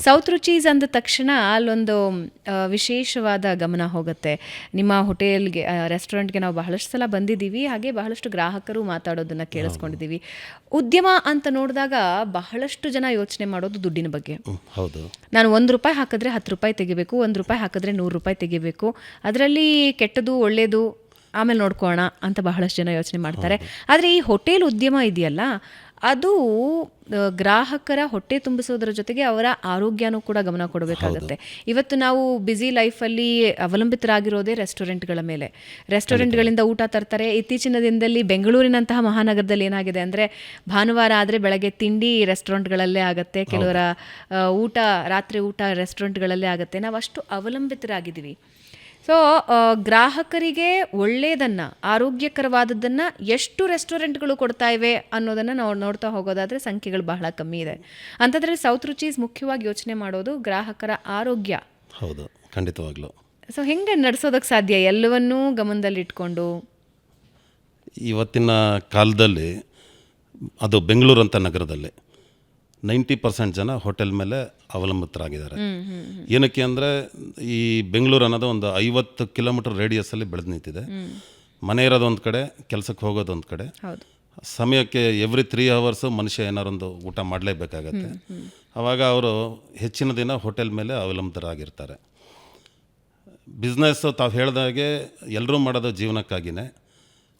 South ರುಚೀಸ್ ಅಂದ ತಕ್ಷಣ ಅಲ್ಲೊಂದು ವಿಶೇಷವಾದ ಗಮನ ಹೋಗುತ್ತೆ. ನಿಮ್ಮ ಹೋಟೆಲ್ಗೆ ರೆಸ್ಟೋರೆಂಟ್ಗೆ ನಾವು ಬಹಳಷ್ಟು ಸಲ ಬಂದಿದ್ದೀವಿ, ಹಾಗೆ ಬಹಳಷ್ಟು ಗ್ರಾಹಕರು ಮಾತಾಡೋದನ್ನು ಕೇಳಿಸ್ಕೊಂಡಿದ್ದೀವಿ. ಉದ್ಯಮ ಅಂತ ನೋಡಿದಾಗ ಬಹಳಷ್ಟು ಜನ ಯೋಚನೆ ಮಾಡೋದು ದುಡ್ಡಿನ ಬಗ್ಗೆ. ಹೌದು, ನಾನು ₹1 ಹಾಕಿದ್ರೆ ₹10 ತೆಗಿಬೇಕು, ₹1 ಹಾಕಿದ್ರೆ ₹100 ತೆಗಿಬೇಕು, ಅದರಲ್ಲಿ ಕೆಟ್ಟದು ಒಳ್ಳೆಯದು ಆಮೇಲೆ ನೋಡ್ಕೋಣ ಅಂತ ಬಹಳಷ್ಟು ಜನ ಯೋಚನೆ ಮಾಡ್ತಾರೆ. ಆದರೆ ಈ ಹೋಟೆಲ್ ಉದ್ಯಮ ಇದೆಯಲ್ಲ, ಅದು ಗ್ರಾಹಕರ ಹೊಟ್ಟೆ ತುಂಬಿಸೋದ್ರ ಜೊತೆಗೆ ಅವರ ಆರೋಗ್ಯನೂ ಕೂಡ ಗಮನ ಕೊಡಬೇಕಾಗತ್ತೆ. ಇವತ್ತು ನಾವು ಬ್ಯುಸಿ ಲೈಫಲ್ಲಿ ಅವಲಂಬಿತರಾಗಿರೋದೇ ರೆಸ್ಟೋರೆಂಟ್ಗಳ ಮೇಲೆ. ರೆಸ್ಟೋರೆಂಟ್ಗಳಿಂದ ಊಟ ತರ್ತಾರೆ. ಇತ್ತೀಚಿನ ದಿನದಲ್ಲಿ ಬೆಂಗಳೂರಿನಂತಹ ಮಹಾನಗರದಲ್ಲಿ ಏನಾಗಿದೆ ಅಂದರೆ, ಭಾನುವಾರ ಆದರೆ ಬೆಳಗ್ಗೆ ತಿಂಡಿ ರೆಸ್ಟೋರೆಂಟ್ಗಳಲ್ಲೇ ಆಗುತ್ತೆ, ಕೆಲವರ ಊಟ ರಾತ್ರಿ ಊಟ ರೆಸ್ಟೋರೆಂಟ್ಗಳಲ್ಲೇ ಆಗುತ್ತೆ. ನಾವು ಅಷ್ಟು ಅವಲಂಬಿತರಾಗಿದ್ದೀವಿ. ಸೊ ಗ್ರಾಹಕರಿಗೆ ಒಳ್ಳೆಯದನ್ನು, ಆರೋಗ್ಯಕರವಾದದ್ದನ್ನು ಎಷ್ಟು ರೆಸ್ಟೋರೆಂಟ್ಗಳು ಕೊಡ್ತಾ ಇವೆ ಅನ್ನೋದನ್ನು ನಾವು ನೋಡ್ತಾ ಹೋಗೋದಾದರೆ ಸಂಖ್ಯೆಗಳು ಬಹಳ ಕಮ್ಮಿ ಇದೆ. ಅಂಥದ್ರಲ್ಲಿ ಸೌತ್ ರುಚೀಸ್ ಮುಖ್ಯವಾಗಿ ಯೋಚನೆ ಮಾಡೋದು ಗ್ರಾಹಕರ ಆರೋಗ್ಯ. ಹೌದು, ಖಂಡಿತವಾಗ್ಲೂ. ಸೊ ಹೆಂಗೆ ನಡೆಸೋದಕ್ಕೆ ಸಾಧ್ಯ ಎಲ್ಲವನ್ನೂ ಗಮನದಲ್ಲಿಟ್ಕೊಂಡು? ಇವತ್ತಿನ ಕಾಲದಲ್ಲಿ ಅದು ಬೆಂಗಳೂರು ಅಂತ ನಗರದಲ್ಲಿ 90% ಜನ ಹೋಟೆಲ್ ಮೇಲೆ ಅವಲಂಬಿತರಾಗಿದ್ದಾರೆ. ಏನಕ್ಕೆ ಅಂದರೆ, ಈ ಬೆಂಗಳೂರು ಅನ್ನೋದು ಒಂದು 50 ಕಿಲೋಮೀಟರ್ ರೇಡಿಯಸ್ಸಲ್ಲಿ ಬೆಳೆದು ನಿಂತಿದೆ. ಮನೆ ಇರೋದು ಒಂದು ಕಡೆ, ಕೆಲಸಕ್ಕೆ ಹೋಗೋದು ಒಂದು ಕಡೆ. ಸಮಯಕ್ಕೆ ಎವ್ರಿ 3 hours ಮನುಷ್ಯ ಏನಾರೊಂದು ಊಟ ಮಾಡಲೇಬೇಕಾಗತ್ತೆ. ಆವಾಗ ಅವರು ಹೆಚ್ಚಿನ ದಿನ ಹೋಟೆಲ್ ಮೇಲೆ ಅವಲಂಬಿತರಾಗಿರ್ತಾರೆ. ಬಿಸ್ನೆಸ್ಸು ತಾವು ಹೇಳಿದಾಗೆ ಎಲ್ಲರೂ ಮಾಡೋದು ಜೀವನಕ್ಕಾಗಿಯೇ.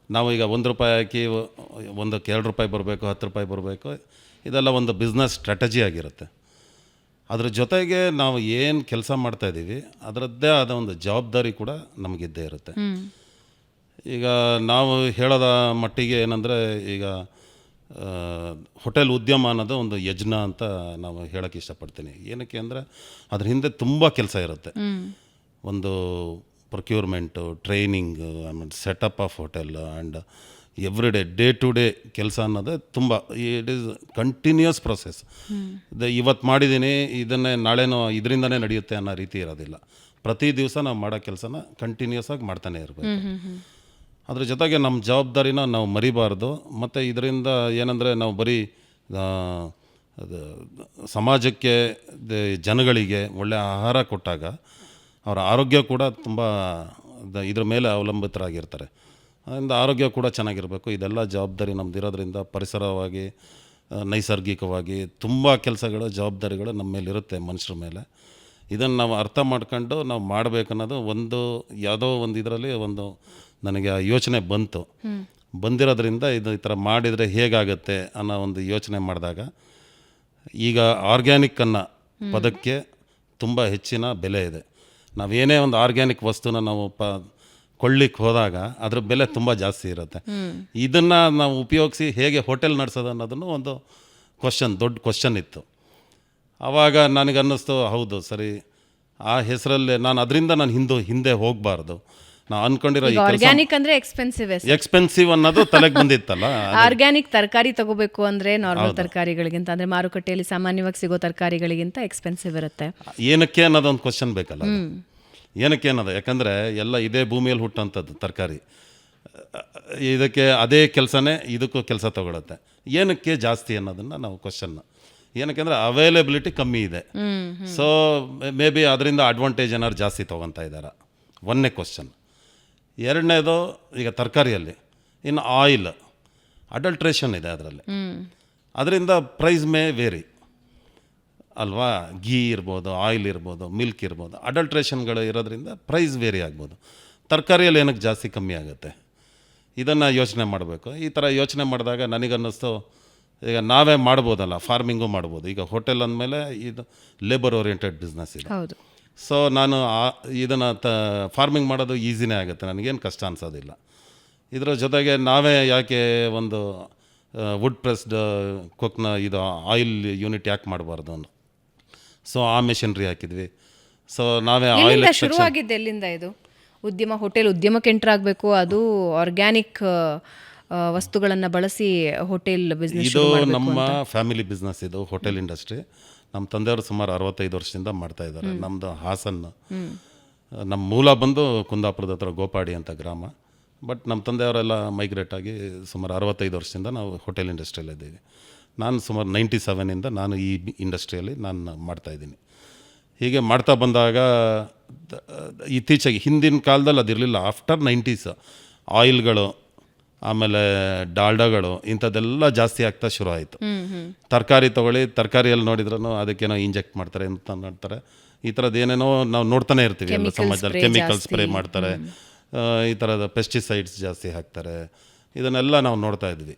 ನಾವು ಈಗ ₹1 ಹಾಕಿ ಒಂದಕ್ಕೆ ₹2 ಬರಬೇಕು, ₹10 ಬರಬೇಕು, ಇದೆಲ್ಲ ಒಂದು ಬಿಸ್ನೆಸ್ ಸ್ಟ್ರಾಟಜಿ ಆಗಿರುತ್ತೆ. ಅದ್ರ ಜೊತೆಗೆ ನಾವು ಏನು ಕೆಲಸ ಮಾಡ್ತಾಯಿದ್ದೀವಿ ಅದರದ್ದೇ ಆದ ಒಂದು ಜವಾಬ್ದಾರಿ ಕೂಡ ನಮಗಿದ್ದೇ ಇರುತ್ತೆ. ಈಗ ನಾವು ಹೇಳೋದ ಮಟ್ಟಿಗೆ ಏನಂದರೆ, ಈಗ ಹೋಟೆಲ್ ಉದ್ಯಮ ಅನ್ನೋದು ಒಂದು ಯಜ್ಞ ಅಂತ ನಾವು ಹೇಳೋಕ್ಕೆ ಇಷ್ಟಪಡ್ತೀನಿ. ಏನಕ್ಕೆ ಅಂದರೆ, ಅದ್ರ ಹಿಂದೆ ತುಂಬ ಕೆಲಸ ಇರುತ್ತೆ. ಒಂದು ಪ್ರೊಕ್ಯೂರ್ಮೆಂಟು, ಟ್ರೈನಿಂಗು, ಆಮೇಲೆ setup of hotel and every day to day ಕೆಲಸ ಅನ್ನೋದು ತುಂಬ, ಇಟ್ ಈಸ್ ಕಂಟಿನ್ಯೂಸ್ ಪ್ರೊಸೆಸ್. ಇವತ್ತು ಮಾಡಿದ್ದೀನಿ ಇದನ್ನೇ ನಾಳೆನೂ ಇದರಿಂದನೇ ನಡೆಯುತ್ತೆ ಅನ್ನೋ ರೀತಿ ಇರೋದಿಲ್ಲ. ಪ್ರತಿ ದಿವಸ ನಾವು ಮಾಡೋ ಕೆಲಸನ ಕಂಟಿನ್ಯೂಸ್ ಆಗಿ ಮಾಡ್ತಾನೆ ಇರಬೇಕು. ಅದ್ರ ಜೊತೆಗೆ ನಮ್ಮ ಜವಾಬ್ದಾರಿನ ನಾವು ಮರಿಬಾರ್ದು. ಮತ್ತು ಇದರಿಂದ ಏನಂದರೆ, ನಾವು ಬರೀ ಸಮಾಜಕ್ಕೆ, ಜನಗಳಿಗೆ ಒಳ್ಳೆಯ ಆಹಾರ ಕೊಟ್ಟಾಗ ಅವರ ಆರೋಗ್ಯ ಕೂಡ ತುಂಬ ಇದ್ರ ಮೇಲೆ ಅವಲಂಬಿತರಾಗಿರ್ತಾರೆ. ಅದರಿಂದ ಆರೋಗ್ಯ ಕೂಡ ಚೆನ್ನಾಗಿರಬೇಕು. ಇದೆಲ್ಲ ಜವಾಬ್ದಾರಿ ನಮ್ಮದಿರೋದ್ರಿಂದ ಪರಿಸರವಾಗಿ, ನೈಸರ್ಗಿಕವಾಗಿ ತುಂಬ ಕೆಲಸಗಳು, ಜವಾಬ್ದಾರಿಗಳು ನಮ್ಮ ಮೇಲಿರುತ್ತೆ, ಮನುಷ್ಯರ ಮೇಲೆ. ಇದನ್ನು ನಾವು ಅರ್ಥ ಮಾಡ್ಕೊಂಡು ನಾವು ಮಾಡಬೇಕನ್ನೋದು ಒಂದು ಯಾವುದೋ ಒಂದು ಇದರಲ್ಲಿ ಒಂದು ನನಗೆ ಆ ಯೋಚನೆ ಬಂದಿರೋದ್ರಿಂದ ಇದು ಈ ಥರ ಮಾಡಿದರೆ ಹೇಗಾಗುತ್ತೆ ಅನ್ನೋ ಒಂದು ಯೋಚನೆ ಮಾಡಿದಾಗ, ಈಗ ಆರ್ಗ್ಯಾನಿಕ್ ಅನ್ನೋ ಪದಕ್ಕೆ ತುಂಬ ಹೆಚ್ಚಿನ ಬೆಲೆ ಇದೆ. ನಾವೇನೇ ಒಂದು ಆರ್ಗ್ಯಾನಿಕ್ ವಸ್ತುನ ನಾವು ಕೊಳ್ಳಿಕ್ಕೆ ಹೋದಾಗ ಅದ್ರ ಬೆಲೆ ತುಂಬ ಜಾಸ್ತಿ ಇರುತ್ತೆ. ಇದನ್ನು ನಾವು ಉಪಯೋಗಿಸಿ ಹೇಗೆ ಹೋಟೆಲ್ ನಡೆಸೋದು ಅನ್ನೋದನ್ನು ಒಂದು ದೊಡ್ಡ ಕ್ವಶನ್ ಇತ್ತು. ಆವಾಗ ನನಗನ್ನಿಸ್ತು, ಹೌದು ಸರಿ, ಆ ಹೆಸರಲ್ಲಿ ಅದರಿಂದ ನಾನು ಹಿಂದೆ ಹೋಗಬಾರ್ದು. ನಾವು ಅಂದ್ಕೊಂಡಿರೋ ಆರ್ಗ್ಯಾನಿಕ್ ಅಂದರೆ ಎಕ್ಸ್ಪೆನ್ಸಿವ್ ಅನ್ನೋದು ತಲೆಗೆ ಬಂದಿತ್ತಲ್ಲ. ಆರ್ಗ್ಯಾನಿಕ್ ತರಕಾರಿ ತಗೋಬೇಕು ಅಂದರೆ ನಾರ್ಮಲ್ ತರಕಾರಿಗಳಿಗಿಂತ, ಅಂದರೆ ಮಾರುಕಟ್ಟೆಯಲ್ಲಿ ಸಾಮಾನ್ಯವಾಗಿ ಸಿಗೋ ತರಕಾರಿಗಳಿಗಿಂತ ಎಕ್ಸ್ಪೆನ್ಸಿವ್ ಇರುತ್ತೆ. ಏನಕ್ಕೆ ಅನ್ನೋದೊಂದು ಕ್ವಶನ್ ಬೇಕಲ್ಲ. ಏನಕ್ಕೆ ಅನ್ನೋದು, ಯಾಕಂದರೆ ಎಲ್ಲ ಇದೇ ಭೂಮಿಯಲ್ಲಿ ಹುಟ್ಟೋಂಥದ್ದು ತರಕಾರಿ. ಇದಕ್ಕೆ ಅದೇ ಕೆಲಸನೇ ಇದಕ್ಕೂ ಕೆಲಸ ತಗೊಳುತ್ತೆ. ಏನಕ್ಕೆ ಜಾಸ್ತಿ ಅನ್ನೋದನ್ನು ನಾವು ಕ್ವಶನ್. ಏನಕ್ಕೆ ಅಂದರೆ ಅವೈಲೇಬಿಲಿಟಿ ಕಮ್ಮಿ ಇದೆ. ಸೊ ಮೇ ಬಿ ಅದರಿಂದ ಅಡ್ವಾಂಟೇಜ್ ಏನಾದ್ರು ಜಾಸ್ತಿ ತೊಗೊತಾ ಇದ್ದಾರೆ. ಒಂದನೇ ಕ್ವಶನ್. ಎರಡನೇದು, ಈಗ ತರಕಾರಿಯಲ್ಲಿ ಇನ್ನು ಆಯಿಲ್ ಅಡಲ್ಟ್ರೇಷನ್ ಇದೆ ಅದರಲ್ಲಿ. ಅದರಿಂದ ಪ್ರೈಸ್ ಮೇ ವೇರಿ ಅಲ್ವಾ. ಗೀ ಇರ್ಬೋದು, ಆಯಿಲ್ ಇರ್ಬೋದು, ಮಿಲ್ಕ್ ಇರ್ಬೋದು, ಅಡಲ್ಟ್ರೇಷನ್ಗಳು ಇರೋದ್ರಿಂದ ಪ್ರೈಸ್ ವೇರಿ ಆಗ್ಬೋದು. ತರಕಾರಿಯಲ್ಲಿ ಏನಕ್ಕೆ ಜಾಸ್ತಿ ಕಮ್ಮಿ ಆಗುತ್ತೆ, ಇದನ್ನು ಯೋಚನೆ ಮಾಡಬೇಕು. ಈ ಥರ ಯೋಚನೆ ಮಾಡಿದಾಗ ನನಗನ್ನಿಸ್ತು, ಈಗ ನಾವೇ ಮಾಡ್ಬೋದಲ್ಲ, ಫಾರ್ಮಿಂಗು ಮಾಡ್ಬೋದು. ಈಗ ಹೋಟೆಲ್ ಅಂದಮೇಲೆ ಇದು ಲೇಬರ್ ಓರಿಯೆಂಟೆಡ್ ಬಿಸ್ನೆಸ್ ಇದೆ. ಸೊ ನಾನು ಇದನ್ನು ಫಾರ್ಮಿಂಗ್ ಮಾಡೋದು ಈಸಿನೇ ಆಗುತ್ತೆ, ನನಗೇನು ಕಷ್ಟ ಅನಿಸೋದಿಲ್ಲ. ಇದರ ಜೊತೆಗೆ ನಾವೇ ಯಾಕೆ ಒಂದು ವುಡ್ ಪ್ರೆಸ್ಡ್ ಕುಕ್ನ ಇದು ಆಯಿಲ್ ಯೂನಿಟ್ ಯಾಕೆ ಮಾಡಬಾರ್ದು ಅನ್ನೋ, ಸೊ ಆ ಮೆಷಿನ್ರಿ ಹಾಕಿದ್ವಿ. ಸೊ ನಾವೇ ಆಯಿಲ್ ಶುರುವಾಗಿದ್ದು ಎಲ್ಲಿಂದ ಇದು ಉದ್ಯಮ? ಹೋಟೆಲ್ ಉದ್ಯಮಕ್ಕೆ ಎಂಟರ್ ಆಗಬೇಕು, ಅದು ಆರ್ಗ್ಯಾನಿಕ್ ವಸ್ತುಗಳನ್ನು ಬಳಸಿ ಹೋಟೆಲ್ ಬಿಸ್ನೆಸ್. ಇದು ನಮ್ಮ ಫ್ಯಾಮಿಲಿ ಬಿಸ್ನೆಸ್, ಇದು ಹೋಟೆಲ್ ಇಂಡಸ್ಟ್ರಿ. ನಮ್ಮ ತಂದೆಯವರು ಸುಮಾರು 65 ವರ್ಷದಿಂದ ಮಾಡ್ತಾಯಿದ್ದಾರೆ. ನಮ್ಮದು ಹಾಸನ್, ನಮ್ಮ ಮೂಲ ಬಂದು ಕುಂದಾಪುರದ ಹತ್ರ ಗೋಪಾಡಿ ಅಂತ ಗ್ರಾಮ. ಬಟ್ ನಮ್ಮ ತಂದೆಯವರೆಲ್ಲ ಮೈಗ್ರೇಟ್ ಆಗಿ ಸುಮಾರು 65 ವರ್ಷದಿಂದ ನಾವು ಹೋಟೆಲ್ ಇಂಡಸ್ಟ್ರಿಯಲ್ಲಿದ್ದೀವಿ. ನಾನು ಸುಮಾರು 97ಇಂದ ನಾನು ಈ ಇಂಡಸ್ಟ್ರಿಯಲ್ಲಿ ನಾನು ಮಾಡ್ತಾಯಿದ್ದೀನಿ. ಹೀಗೆ ಮಾಡ್ತಾ ಬಂದಾಗ ಇತ್ತೀಚೆಗೆ ಹಿಂದಿನ ಕಾಲದಲ್ಲಿ ಅದಿರಲಿಲ್ಲ. ಆಫ್ಟರ್ 90s ಆಯಿಲ್ಗಳು ಆಮೇಲೆ ಡಾಲ್ಡಾಗಳು ಇಂಥದ್ದೆಲ್ಲ ಜಾಸ್ತಿ ಆಗ್ತಾ ಶುರು ಆಯಿತು. ತರಕಾರಿ ತೊಗೊಳ್ಳಿ, ತರಕಾರಿಯಲ್ಲಿ ನೋಡಿದ್ರೂ ಅದಕ್ಕೇನೋ ಇಂಜೆಕ್ಟ್ ಮಾಡ್ತಾರೆ ಅಂತ ನೋಡ್ತಾರೆ. ಈ ಥರದ್ದು ಏನೇನೋ ನಾವು ನೋಡ್ತಾನೆ ಇರ್ತೀವಿ ಎಲ್ಲ ಸಮಾಜದಲ್ಲಿ. ಕೆಮಿಕಲ್ ಸ್ಪ್ರೇ ಮಾಡ್ತಾರೆ, ಈ ಥರದ ಪೆಸ್ಟಿಸೈಡ್ಸ್ ಜಾಸ್ತಿ ಹಾಕ್ತಾರೆ. ಇದನ್ನೆಲ್ಲ ನಾವು ನೋಡ್ತಾ ಇದ್ವಿ.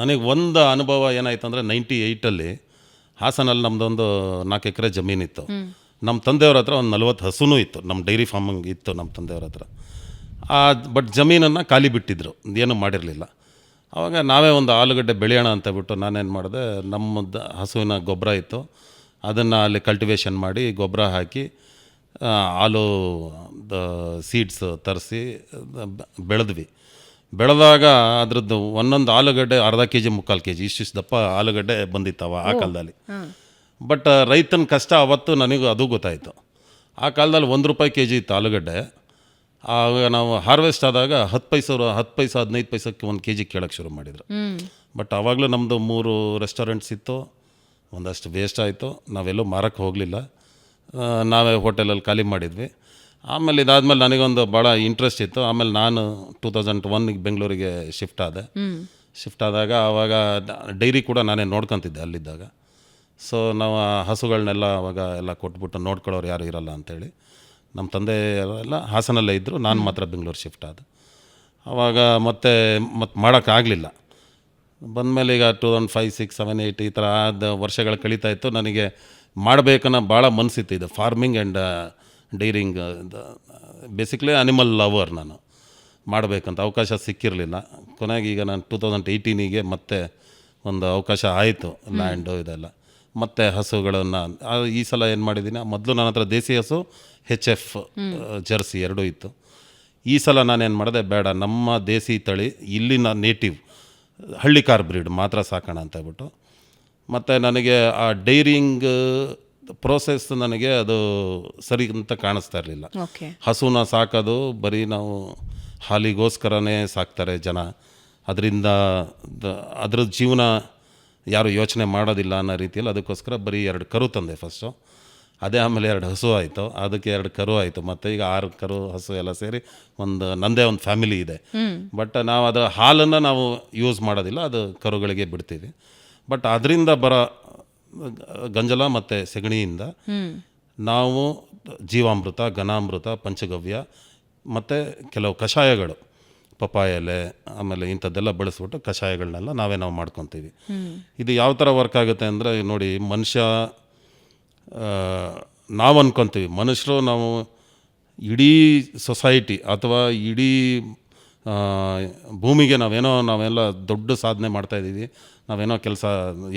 ನನಗೆ ಒಂದು ಅನುಭವ ಏನಾಯ್ತು ಅಂದರೆ 98ಅಲ್ಲಿ ಹಾಸನಲ್ಲಿ ನಮ್ಮದೊಂದು 4 ಎಕರೆ ಜಮೀನಿತ್ತು. ನಮ್ಮ ತಂದೆಯವ್ರ ಹತ್ರ ಒಂದು 40 ಹಸುನೂ ಇತ್ತು. ನಮ್ಮ ಡೈರಿ ಫಾರ್ಮಿಂಗ್ ಇತ್ತು ನಮ್ಮ ತಂದೆಯವ್ರ ಹತ್ರ. ಬಟ್ ಜಮೀನನ್ನು ಖಾಲಿ ಬಿಟ್ಟಿದ್ದರು, ಏನೂ ಮಾಡಿರಲಿಲ್ಲ. ಆವಾಗ ನಾವೇ ಒಂದು ಆಲೂಗಡ್ಡೆ ಬೆಳೆಯೋಣ ಅಂತ ಬಿಟ್ಟು ನಾನೇನು ಮಾಡಿದೆ, ನಮ್ಮದು ಹಸುವಿನ ಗೊಬ್ಬರ ಇತ್ತು, ಅದನ್ನು ಅಲ್ಲಿ ಕಲ್ಟಿವೇಷನ್ ಮಾಡಿ ಗೊಬ್ಬರ ಹಾಕಿ ಆಲೂ ಸೀಡ್ಸ್ ತರಿಸಿ ಬೆಳೆದ್ವಿ. ಬೆಳೆದಾಗ ಅದ್ರದ್ದು ಒಂದೊಂದು ಆಲೂಗಡ್ಡೆ ಅರ್ಧ kg 3/4 kg ಇಷ್ಟಿಷ್ಟು ದಪ್ಪ ಆಲೂಗಡ್ಡೆ ಬಂದಿತ್ತವ ಆ ಕಾಲದಲ್ಲಿ. ಬಟ್ ರೈತನ ಕಷ್ಟ ಅವತ್ತು ನನಗೂ ಅದು ಗೊತ್ತಾಯಿತು. ಆ ಕಾಲದಲ್ಲಿ ₹1 kg ಇತ್ತು ಆಲೂಗಡ್ಡೆ. ಆಗ ನಾವು ಹಾರ್ವೆಸ್ಟ್ ಆದಾಗ 10 ಪೈಸೆ 15 ಪೈಸಕ್ಕೆ 1 kg ಕೇಳೋಕ್ಕೆ ಶುರು ಮಾಡಿದರು. ಬಟ್ ಆವಾಗಲೂ ನಮ್ಮದು 3 ರೆಸ್ಟೋರೆಂಟ್ಸ್ ಇತ್ತು. ಒಂದಷ್ಟು ವೇಸ್ಟ್ ಆಯಿತು, ನಾವೆಲ್ಲೂ ಮಾರಕ್ಕೆ ಹೋಗಲಿಲ್ಲ, ನಾವೇ ಹೋಟೆಲಲ್ಲಿ ಖಾಲಿ ಮಾಡಿದ್ವಿ. ಆಮೇಲೆ ಇದಾದಮೇಲೆ ನನಗೊಂದು ಭಾಳ ಇಂಟ್ರೆಸ್ಟ್ ಇತ್ತು. ಆಮೇಲೆ ನಾನು 2001ಗೆ ಬೆಂಗಳೂರಿಗೆ ಶಿಫ್ಟ್ ಆದಾಗ ಆವಾಗ ಡೈರಿ ಕೂಡ ನಾನೇ ನೋಡ್ಕೊತಿದ್ದೆ ಅಲ್ಲಿದ್ದಾಗ. ಸೊ ನಾವು ಆ ಹಸುಗಳನ್ನೆಲ್ಲ ಆವಾಗ ಎಲ್ಲ ಕೊಟ್ಬಿಟ್ಟು ನೋಡ್ಕೊಳ್ಳೋರು ಯಾರು ಇರಲ್ಲ ಅಂಥೇಳಿ ನಮ್ಮ ತಂದೆ ಎಲ್ಲ ಹಾಸನಲ್ಲೇ ಇದ್ದರು, ನಾನು ಮಾತ್ರ ಬೆಂಗಳೂರು ಶಿಫ್ಟ್ ಆದ. ಆವಾಗ ಮತ್ತೆ ಮಾಡೋಕ್ಕಾಗಲಿಲ್ಲ. ಬಂದಮೇಲೆ ಈಗ 2005, 6, 7, 8 ಈ ಥರ ವರ್ಷಗಳು ಕಳೀತಾ ಇತ್ತು. ನನಗೆ ಮಾಡಬೇಕನ್ನೋ ಭಾಳ ಮನಸ್ಸಿತ್ತು. ಇದು farming and dairying, basically animal lover. ನಾನು ಮಾಡಬೇಕಂತ ಅವಕಾಶ ಸಿಕ್ಕಿರಲಿಲ್ಲ. ಕೊನೆಗೆ ಈಗ ನಾನು 2018ಗೆ ಮತ್ತೆ ಒಂದು ಅವಕಾಶ ಆಯಿತು, ಲ್ಯಾಂಡು ಇದೆಲ್ಲ. ಮತ್ತು ಹಸುಗಳನ್ನು ಈ ಸಲ ಏನು ಮಾಡಿದ್ದೀನಿ, ಮೊದಲು ನನ್ನ ಹತ್ರ ದೇಸಿ ಹಸು, HF ಜರ್ಸಿ ಎರಡೂ ಇತ್ತು. ಈ ಸಲ ನಾನೇನು ಮಾಡಿದೆ, ಬೇಡ ನಮ್ಮ ದೇಸಿ ತಳಿ ಇಲ್ಲಿನ ನೇಟಿವ್ ಹಳ್ಳಿಕಾರ್ ಬ್ರೀಡ್ ಮಾತ್ರ ಸಾಕೋಣ ಅಂತ ಹೇಳ್ಬಿಟ್ಟು. ಮತ್ತು ನನಗೆ ಆ ಡೈರಿಂಗ್ ಪ್ರೋಸೆಸ್ ನನಗೆ ಅದು ಸರಿ ಅಂತ ಕಾಣಿಸ್ತಾ ಇರಲಿಲ್ಲ. ಹಸುನ ಸಾಕೋದು ಬರೀ ನಾವು ಹಾಲಿಗೋಸ್ಕರನೇ ಸಾಕ್ತಾರೆ ಜನ, ಅದರಿಂದ ಅದ್ರ ಜೀವನ ಯಾರು ಯೋಚನೆ ಮಾಡೋದಿಲ್ಲ ಅನ್ನೋ ರೀತಿಯಲ್ಲಿ ಅದಕ್ಕೋಸ್ಕರ ಬರೀ 2 ಕರು ತಂದೆ ಫಸ್ಟು. ಅದೇ ಆಮೇಲೆ 2 ಹಸು ಆಯಿತು, ಅದಕ್ಕೆ 2 ಕರು ಆಯಿತು, ಮತ್ತು ಈಗ 6 ಕರು ಹಸು ಎಲ್ಲ ಸೇರಿ ನನ್ನದೇ ಒಂದು ಫ್ಯಾಮಿಲಿ ಇದೆ. ಬಟ್ ನಾವು ಅದು ಹಾಲನ್ನು ನಾವು ಯೂಸ್ ಮಾಡೋದಿಲ್ಲ, ಅದು ಕರುಗಳಿಗೆ ಬಿಡ್ತೀವಿ. ಬಟ್ ಅದರಿಂದ ಬರೋ ಗಂಜಲ ಮತ್ತು ಸೆಗಣಿಯಿಂದ ನಾವು ಜೀವಾಮೃತ, ಘನಾಮೃತ, ಪಂಚಗವ್ಯ ಮತ್ತು ಕೆಲವು ಕಷಾಯಗಳು, ಪಪ್ಪಾಯ ಎಲೆ ಆಮೇಲೆ ಇಂಥದ್ದೆಲ್ಲ ಬಳಸ್ಬಿಟ್ಟು ಕಷಾಯಗಳನ್ನೆಲ್ಲ ನಾವು ಮಾಡ್ಕೊತೀವಿ. ಇದು ಯಾವ ಥರ ವರ್ಕ್ ಆಗುತ್ತೆ ಅಂದರೆ, ನೋಡಿ ಮನುಷ್ಯ ನಾವು ಅಂದ್ಕೊತೀವಿ ಮನುಷ್ಯರು ನಾವು ಇಡೀ ಸೊಸೈಟಿ ಅಥವಾ ಇಡೀ ಭೂಮಿಗೆ ನಾವೆಲ್ಲ ದೊಡ್ಡ ಸಾಧನೆ ಮಾಡ್ತಾಯಿದ್ದೀವಿ, ನಾವೇನೋ ಕೆಲಸ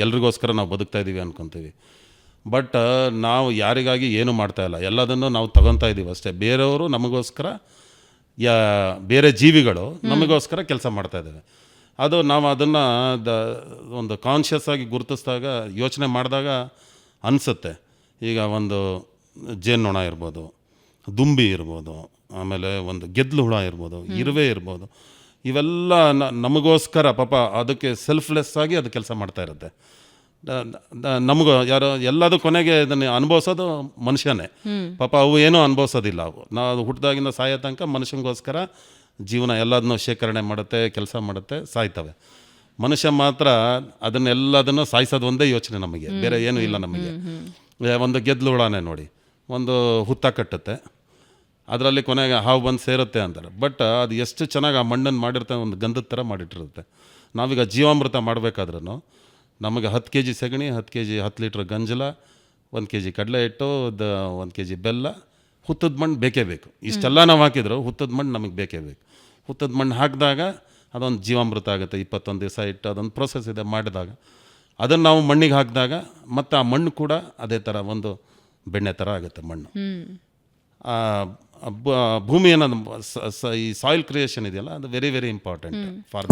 ಎಲ್ರಿಗೋಸ್ಕರ ನಾವು ಬದುಕ್ತಾಯಿದ್ದೀವಿ ಅಂದ್ಕೊತೀವಿ. ಬಟ್ ನಾವು ಯಾರಿಗಾಗಿ ಏನೂ ಮಾಡ್ತಾಯಿಲ್ಲ, ಎಲ್ಲದನ್ನು ನಾವು ತಗೊತಾ ಇದ್ದೀವಿ ಅಷ್ಟೇ. ಬೇರೆಯವರು ನಮಗೋಸ್ಕರ, ಬೇರೆ ಜೀವಿಗಳು ನಮಗೋಸ್ಕರ ಕೆಲಸ ಮಾಡ್ತಾಯಿದ್ದಾವೆ. ಅದು ನಾವು ಅದನ್ನು ಒಂದು ಕಾನ್ಷಿಯಸ್ ಆಗಿ ಗುರುತಿಸಿದಾಗ, ಯೋಚನೆ ಮಾಡಿದಾಗ ಅನಿಸುತ್ತೆ. ಈಗ ಒಂದು ಜೇನುನೊಣ ಇರ್ಬೋದು, ದುಂಬಿ ಇರ್ಬೋದು, ಆಮೇಲೆ ಒಂದು ಗೆದ್ಲು ಹುಳ ಇರ್ಬೋದು, ಇರುವೆ ಇರ್ಬೋದು, ಇವೆಲ್ಲ ನಮಗೋಸ್ಕರ ಪಾಪ ಅದಕ್ಕೆ ಸೆಲ್ಫ್ಲೆಸ್ ಆಗಿ ಅದು ಕೆಲಸ ಮಾಡ್ತಾ ಇರುತ್ತೆ. ನಮಗೂ ಯಾರೋ ಎಲ್ಲದೂ ಕೊನೆಗೆ ಇದನ್ನು ಅನುಭವಿಸೋದು ಮನುಷ್ಯನೇ ಪಾಪ. ಅವು ಏನೂ ಅನುಭವಿಸೋದಿಲ್ಲ. ನಾವು ಹುಟ್ಟಿದಾಗಿಂದ ಸಾಯೋ ತನಕ ಮನುಷ್ಯನಿಗೋಸ್ಕರ ಜೀವನ ಎಲ್ಲದನ್ನೂ ಶೇಖರಣೆ ಮಾಡುತ್ತೆ, ಕೆಲಸ ಮಾಡುತ್ತೆ, ಸಾಯ್ತವೆ. ಮನುಷ್ಯ ಮಾತ್ರ ಅದನ್ನೆಲ್ಲದನ್ನು ಸಾಯಿಸೋದು ಒಂದೇ ಯೋಚನೆ ನಮಗೆ, ಬೇರೆ ಏನೂ ಇಲ್ಲ ನಮಗೆ. ಒಂದು ಗೆದ್ಲು ಹುಳನೇ ನೋಡಿ, ಒಂದು ಹುತ್ತ ಕಟ್ಟುತ್ತೆ, ಅದರಲ್ಲಿ ಕೊನೆಗೆ ಹಾವು ಬಂದು ಸೇರುತ್ತೆ ಅಂತಾರೆ. ಬಟ್ ಅದು ಎಷ್ಟು ಚೆನ್ನಾಗಿ ಆ ಮಣ್ಣನ್ನು ಮಾಡಿರ್ತಾರೆ, ಒಂದು ಗಂಧದ ಥರ ಮಾಡಿಟ್ಟಿರುತ್ತೆ. ನಾವೀಗ ಜೀವಾಮೃತ ಮಾಡಬೇಕಾದ್ರೂ ನಮಗೆ 10 kg ಸೆಗಣಿ, 10 ಲೀಟ್ರ್ ಗಂಜಲ, 1 kg ಕಡಲೆ ಹಿಟ್ಟು, 1 kg ಬೆಲ್ಲ, ಹುತ್ತದ ಮಣ್ಣು ಬೇಕೇ ಬೇಕು. ಇಷ್ಟೆಲ್ಲ ನಾವು ಹಾಕಿದ್ರು ಹುತ್ತದ ಮಣ್ಣು ನಮಗೆ ಬೇಕೇ ಬೇಕು. ಹುತ್ತದ ಮಣ್ಣು ಹಾಕಿದಾಗ ಅದೊಂದು ಜೀವಾಮೃತ ಆಗುತ್ತೆ. 21 ದಿವಸ ಇಟ್ಟು ಅದೊಂದು ಪ್ರೋಸೆಸ್ ಇದೆ ಮಾಡಿದಾಗ, ಅದನ್ನು ನಾವು ಮಣ್ಣಿಗೆ ಹಾಕಿದಾಗ ಮತ್ತು ಆ ಮಣ್ಣು ಕೂಡ ಅದೇ ಥರ ಒಂದು ಬೆಣ್ಣೆ ಥರ ಆಗುತ್ತೆ ಮಣ್ಣು. ಭೂಮಿ ಅನ್ನೋದು ಈ ಸಾಯಿಲ್ ಕ್ರಿಯೇಷನ್ ಇದೆಯಲ್ಲ, ಅದು ವೆರಿ ವೆರಿ ಇಂಪಾರ್ಟೆಂಟ್ ಫಾರ್